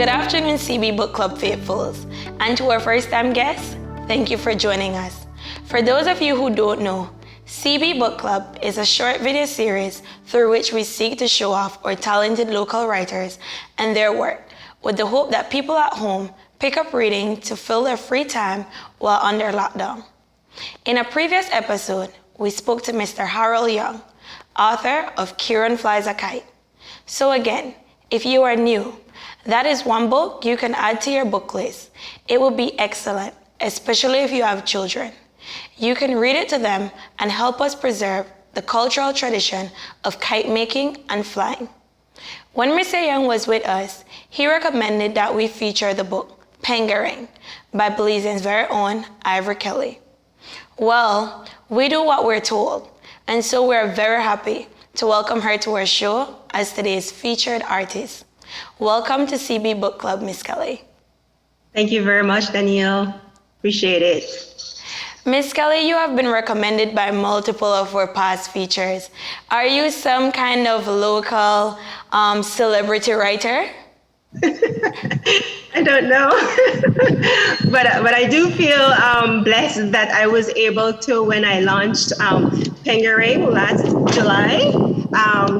Good afternoon, CB Book Club faithfuls. And to our first-time guests, thank you for joining us. For those of you who don't know, CB Book Club is a short video series through which we seek to show off our talented local writers and their work, with the hope that people at home pick up reading to fill their free time while under lockdown. In a previous episode, we spoke to Mr. Harold Young, author of Kieran Flies a Kite. So again, if you are new, that is one book you can add to your book list. It will be excellent, especially if you have children. You can read it to them and help us preserve the cultural tradition of kite making and flying. When Mr. Young was with us, he recommended that we feature the book Penguin by Belizean's very own Ivory. Well, we do what we're told, and so we're very happy to welcome her to our show as today's featured artist. Welcome to CB Book Club, Miss Kelly. Thank you very much, Danielle. Appreciate it. Miss Kelly, you have been recommended by multiple of our past features. Are you some kind of local celebrity writer? I don't know, but I do feel blessed that I was able to, when I launched Penguin last July,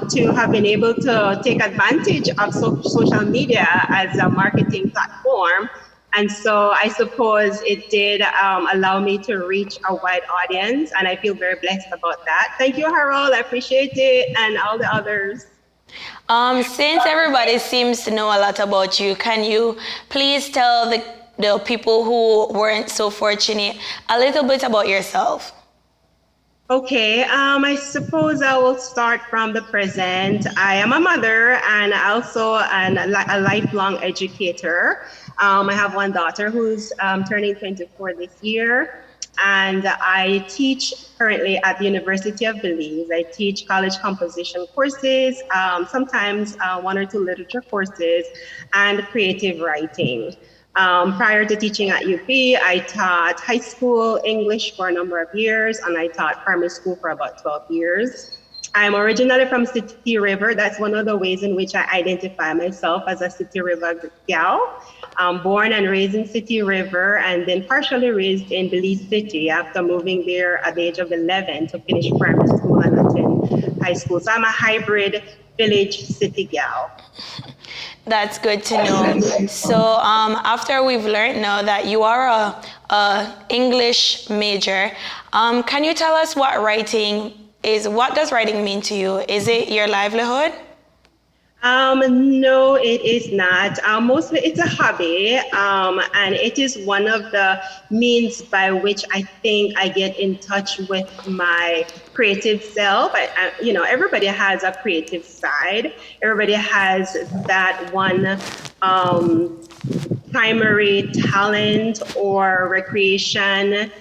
to have been able to take advantage of social media as a marketing platform. And so I suppose it did allow me to reach a wide audience, and I feel very blessed about that. Thank you, Harold. I appreciate it, and all the others. Since everybody seems to know a lot about you, can you please tell the people who weren't so fortunate a little bit about yourself? Okay, I suppose I will start from the present. I am a mother and also a lifelong educator. I have one daughter who's turning 24 this year. And I teach currently at the University of Belize. I teach college composition courses, sometimes one or two literature courses, and creative writing. Prior to teaching at UP, I taught high school English for a number of years, and I taught primary school for about 12 years. I'm originally from City River. That's one of the ways in which I identify myself as a City River gal. Born and raised in City River, and then partially raised in Belize City after moving there at the age of 11 to finish primary school and attend high school. So I'm a hybrid village city gal. That's good to know. So after we've learned now that you are a English major, can you tell us what writing is? What does writing mean to you? Is it your livelihood? No, it is not. Mostly it's a hobby, and it is one of the means by which I think I get in touch with my creative self. Everybody has a creative side. Everybody has that one primary talent or recreation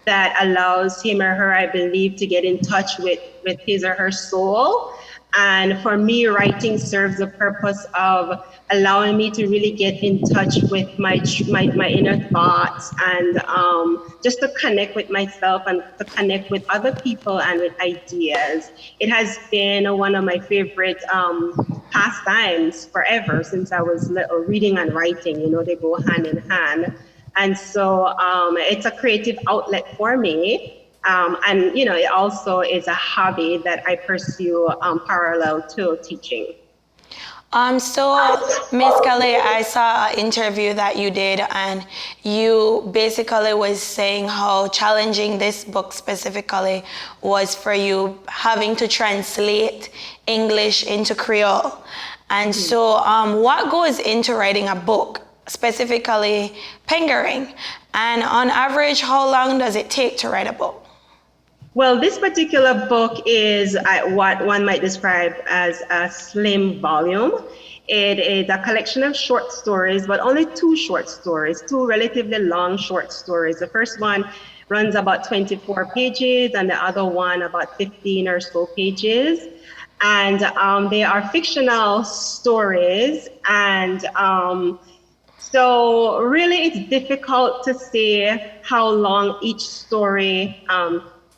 that allows him or her, I believe, to get in touch with his or her soul. And for me, writing serves the purpose of allowing me to really get in touch with my inner thoughts and just to connect with myself and to connect with other people and with ideas. It has been one of my favorite pastimes forever since I was little. Reading and writing, they go hand in hand. And so it's a creative outlet for me. And it also is a hobby that I pursue parallel to teaching. So Miss Kelly, I saw an interview that you did, and you basically was saying how challenging this book specifically was for you, having to translate English into Creole. And so what goes into writing a book, specifically Penguin? And on average, how long does it take to write a book? Well, this particular book is what one might describe as a slim volume. It is a collection of short stories, but only two short stories, two relatively long short stories. The first one runs about 24 pages and the other one about 15 or so pages. And they are fictional stories. And so really it's difficult to say how long each story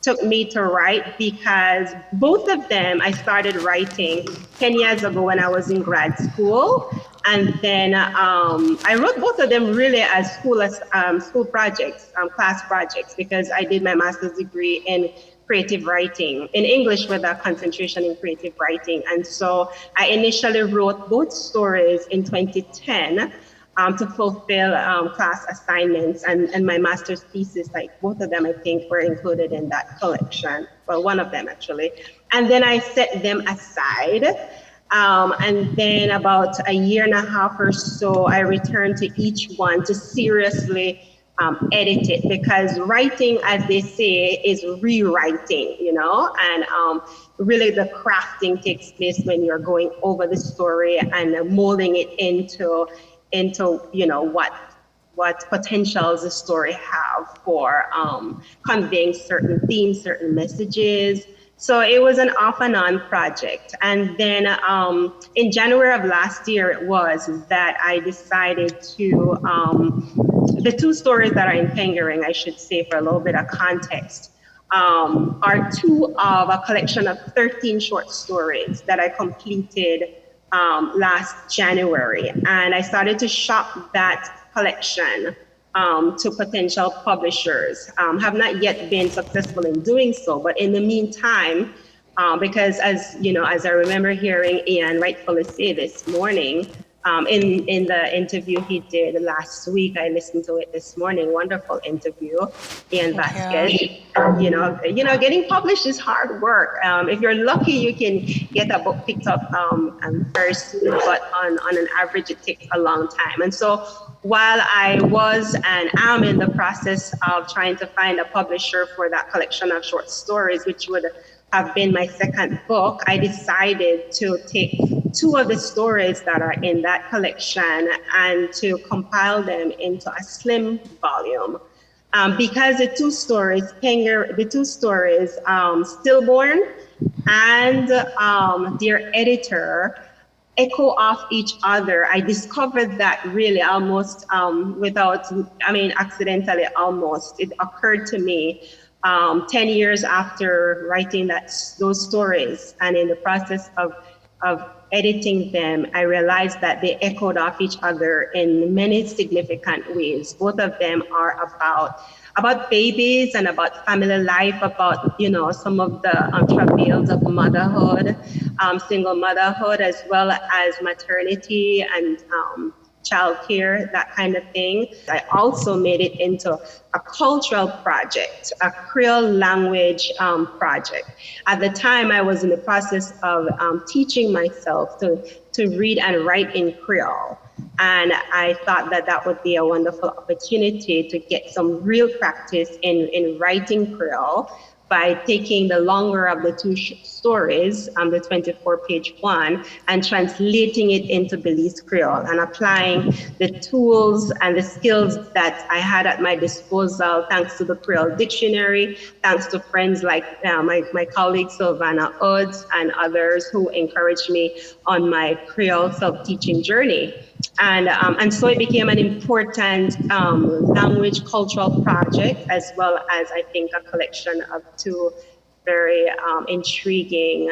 took me to write, because both of them I started writing 10 years ago when I was in grad school. And then I wrote both of them really as school projects, class projects, because I did my master's degree in creative writing in English with a concentration in creative writing. And so I initially wrote both stories in 2010 to fulfill class assignments, and my master's thesis, like both of them, I think, were included in that collection. Well, one of them actually. And then I set them aside. And then about a year and a half or so, I returned to each one to seriously edit it, because writing, as they say, is rewriting, and really the crafting takes place when you're going over the story and molding it into what potentials the story have for conveying certain themes, certain messages. So it was an off and on project. And then in January of last year, it was that I decided to, the two stories that are in Penguin, I should say, for a little bit of context, are two of a collection of 13 short stories that I completed last January. And I started to shop that collection to potential publishers. Have not yet been successful in doing so, but in the meantime, because as I remember hearing Ian rightfully say this morning, in the interview he did last week, I listened to it this morning. Wonderful interview, Ian Vasquez. Getting published is hard work. If you're lucky, you can get a book picked up very soon, but on an average, it takes a long time. And so while I was and am in the process of trying to find a publisher for that collection of short stories, which would have been my second book, I decided to take two of the stories that are in that collection and to compile them into a slim volume. Because the two stories, Stillborn and Dear Editor, echo off each other. I discovered that really almost accidentally almost. It occurred to me 10 years after writing those stories, and in the process of editing them, I realized that they echoed off each other in many significant ways. Both of them are about babies and about family life, about some of the travails of motherhood, single motherhood, as well as maternity and childcare, that kind of thing. I also made it into a cultural project, a Creole language project. At the time, I was in the process of teaching myself to read and write in Creole. And I thought that would be a wonderful opportunity to get some real practice in writing Creole by taking the longer of the two stories, the 24-page one, and translating it into Belize Creole and applying the tools and the skills that I had at my disposal, thanks to the Creole Dictionary, thanks to friends like my colleague Sylvana Odds and others who encouraged me on my Creole self-teaching journey. And so it became an important language cultural project, as well as, I think, a collection of two very intriguing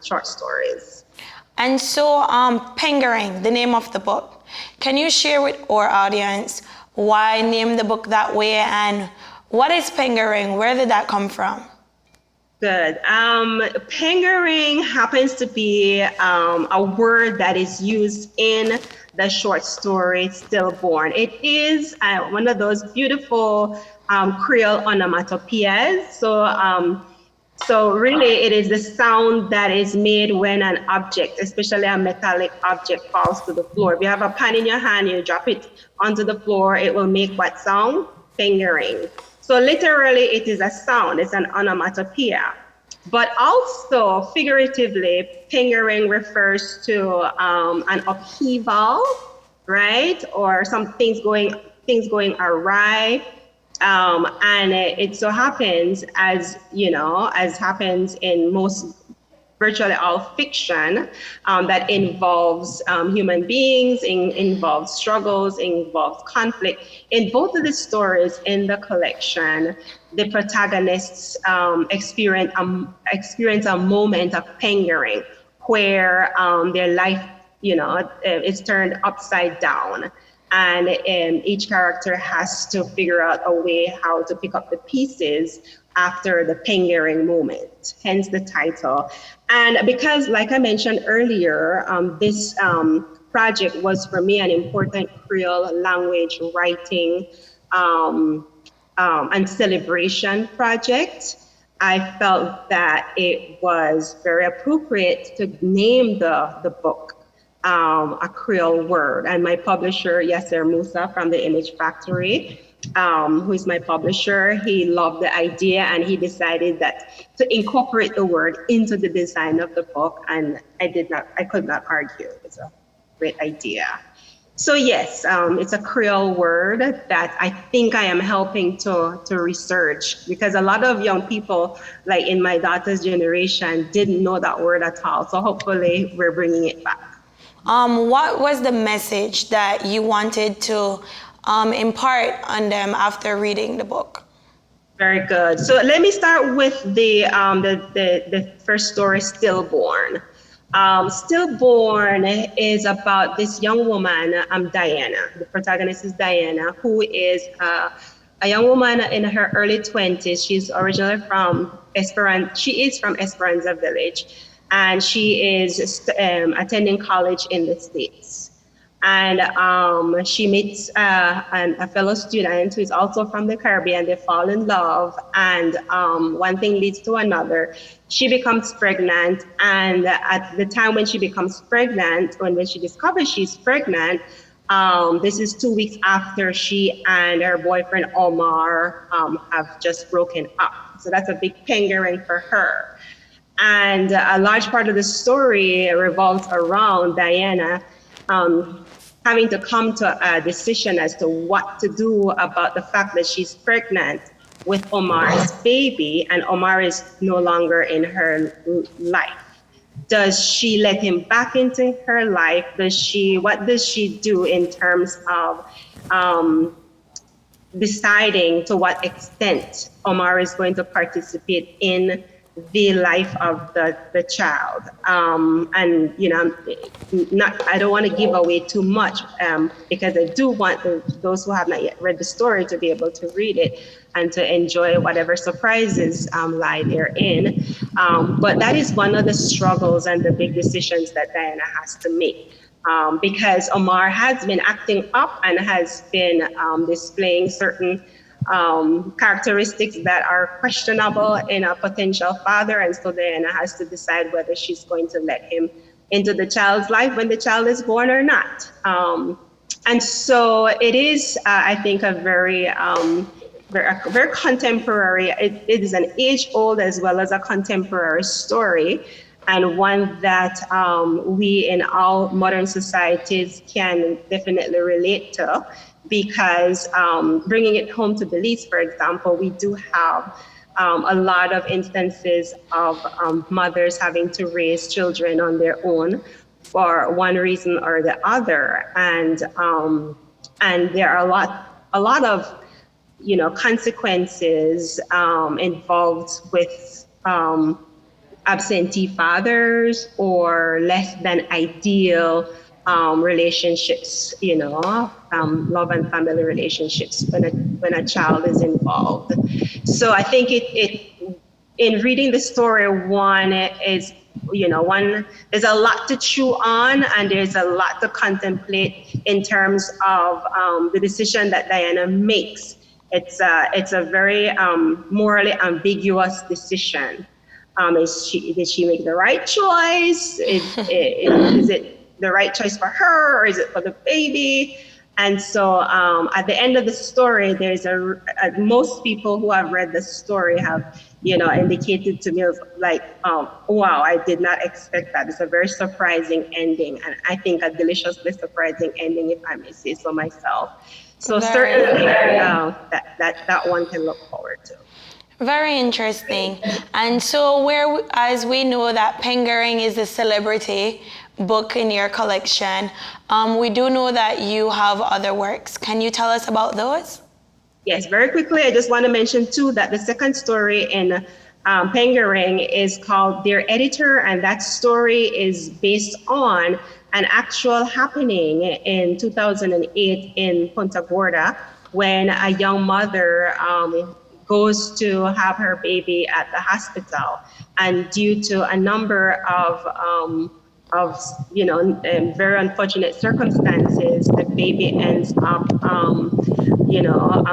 short stories. And so, Penguin, the name of the book, can you share with our audience why name the book that way, and what is Penguin? Where did that come from? Good. Penguin happens to be a word that is used in the short story Stillborn. It is one of those beautiful Creole onomatopoeias. So really it is the sound that is made when an object, especially a metallic object, falls to the floor. If you have a pan in your hand, you drop it onto the floor, it will make what sound? Fingering. So literally it is a sound, it's an onomatopoeia. But also figuratively, fingering refers to an upheaval, right? Or some things going awry. And it so happens, as happens in most virtually all fiction that involves human beings, involves struggles, involves conflict. In both of the stories in the collection, the protagonists experience a moment of pangering where their life, is turned upside down. And each character has to figure out a way how to pick up the pieces after the pangering moment, hence the title. And because, like I mentioned earlier, this project was for me an important Creole language writing and celebration project, I felt that it was very appropriate to name the book a Creole word. And my publisher, Yasser Musa from the Image Factory, who is my publisher, he loved the idea and he decided that to incorporate the word into the design of the book. And I could not argue. It's a great idea. So yes, it's a Creole word that I think I am helping to research, because a lot of young people, like in my daughter's generation, didn't know that word at all. So hopefully we're bringing it back. What was the message that you wanted to impart on them after reading the book? Very good. So let me start with the first story, Stillborn. Stillborn is about this young woman, Diana. The protagonist is Diana, who is a young woman in her early 20s. She's originally from Esperanza. She is from Esperanza Village, and she is attending college in the States. And she meets a fellow student who is also from the Caribbean. They fall in love, and one thing leads to another. She becomes pregnant, and at the time when she becomes pregnant, when she discovers she's pregnant, this is 2 weeks after she and her boyfriend Omar have just broken up. So that's a big pangering for her. And a large part of the story revolves around Diana having to come to a decision as to what to do about the fact that she's pregnant with Omar's baby, and Omar is no longer in her life. Does she let him back into her life? What does she do in terms of deciding to what extent Omar is going to participate in the life of the child? And I don't want to give away too much because I do want those who have not yet read the story to be able to read it and to enjoy whatever surprises lie therein. But that is one of the struggles and the big decisions that Diana has to make. Because Omar has been acting up and has been displaying certain characteristics that are questionable in a potential father, and so Diana has to decide whether she's going to let him into the child's life when the child is born or not. And so it is, I think, a very contemporary. It is an age-old as well as a contemporary story, and one that we in all modern societies can definitely relate to. Because bringing it home to Belize, for example, we do have a lot of instances of mothers having to raise children on their own for one reason or the other, and there are a lot of consequences involved with absentee fathers or less than ideal relationships, love and family relationships when a child is involved. So I think it in reading the story, there's a lot to chew on, and there's a lot to contemplate in terms of the decision that Diana makes. It's a very morally ambiguous decision. Did she make the right choice? Is it the right choice for her, or is it for the baby? And so at the end of the story, there's most people who have read the story have, indicated to me like, wow, I did not expect that. It's a very surprising ending, and I think a deliciously surprising ending, if I may say so myself. So certainly that one can look forward to. Very interesting. And so, as we know that Penguin is a celebrity book in your collection, we do know that you have other works. Can you tell us about those? Yes, very quickly, I just want to mention too that the second story in Penguin is called Dear Editor, and that story is based on an actual happening in 2008 in Punta Gorda when a young mother goes to have her baby at the hospital, and due to a number of very unfortunate circumstances, the baby ends up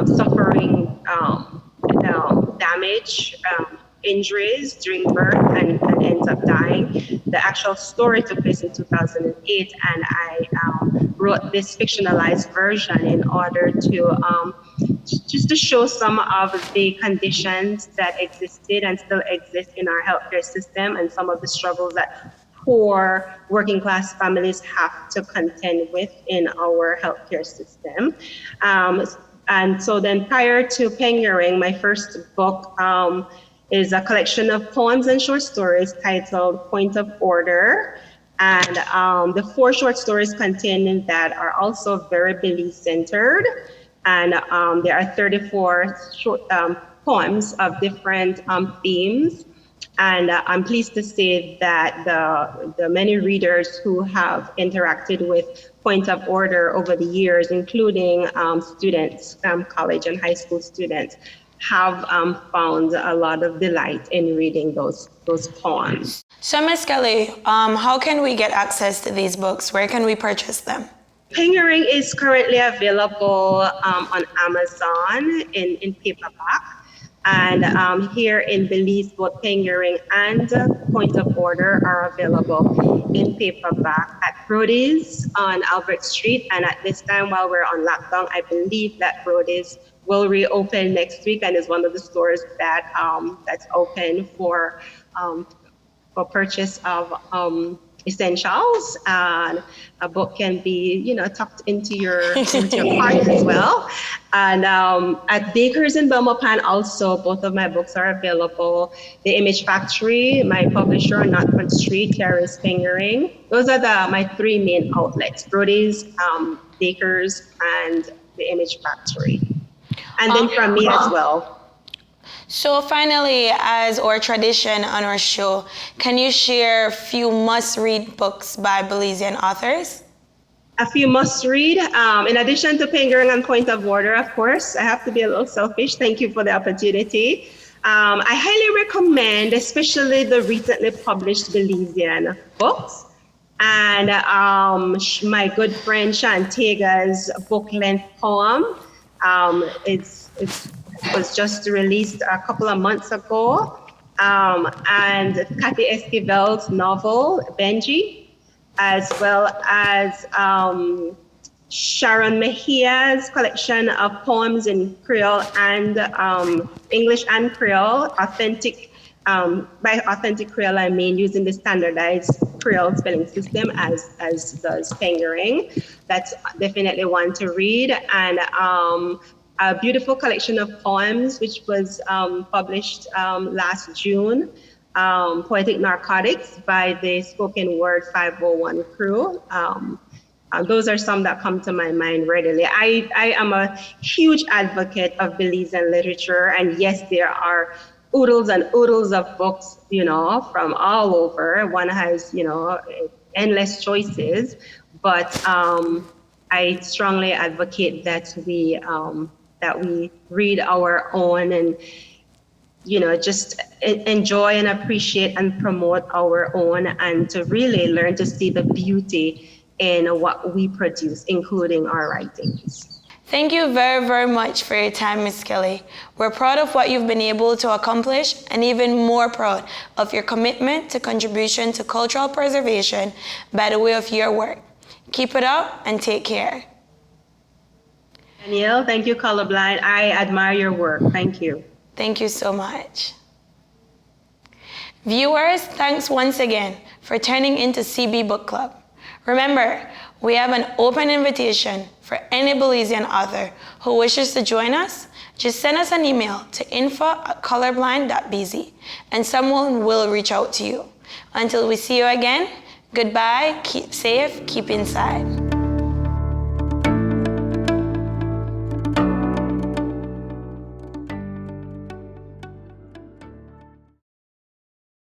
suffering damage, injuries during birth, and ends up dying. The actual story took place in 2008, and I wrote this fictionalized version in order to just to show some of the conditions that existed and still exist in our healthcare system, and some of the struggles that poor working class families have to contend with in our healthcare system. And so then prior to Penguin, my first book is a collection of poems and short stories titled Point of Order. And the 4 short stories contained in that are also very Belize centered. And there are 34 short poems of different themes. And I'm pleased to say that the many readers who have interacted with Point of Order over the years, including students, college and high school students, have found a lot of delight in reading those poems. So, Ms. Kelly, how can we get access to these books? Where can we purchase them? Penguin is currently available on Amazon in paperback. And here in Belize, both Penguin and Point of Order are available in paperback at Brody's on Albert Street. And at this time, while we're on lockdown, I believe that Brody's will reopen next week and is one of the stores that that's open for purchase of essentials. And a book can be, tucked into your pocket as well. And at Baker's in Belmopan also, both of my books are available. The Image Factory, my publisher on Northfront Street, carries Penguin. Those are my 3 main outlets: Brody's, Baker's, and the Image Factory. And then from me as well. So finally, as our tradition on our show, can you share a few must-read books by Belizean authors? A few must-read. In addition to Penguin and Point of Order, of course, I have to be a little selfish. Thank you for the opportunity. I highly recommend, especially the recently published Belizean books. And my good friend Shantega's book-length poem. It was just released a couple of months ago. And Cathy Esquivel's novel, Benji, as well as Sharon Mejia's collection of poems in Creole and English and Creole, authentic. By authentic Creole, I mean using the standardized Creole spelling system as does Penguin. That's definitely one to read. And a beautiful collection of poems, which was published last June, Poetic Narcotics by the Spoken Word 501 crew. Those are some that come to my mind readily. I am a huge advocate of Belizean literature, and yes, there are oodles and oodles of books, from all over. One has, endless choices, but I strongly advocate that we read our own and, just enjoy and appreciate and promote our own, and to really learn to see the beauty in what we produce, including our writings. Thank you very, very much for your time, Ms. Kelly. We're proud of what you've been able to accomplish, and even more proud of your commitment to contribution to cultural preservation by the way of your work. Keep it up and take care. Danielle, thank you, Colorblind. I admire your work. Thank you. Thank you so much. Viewers, thanks once again for tuning into CB Book Club. Remember, we have an open invitation for any Belizean author who wishes to join us just send us an email to info@colorblind.bz and someone will reach out to you. Until we see you again, goodbye, keep safe, keep inside.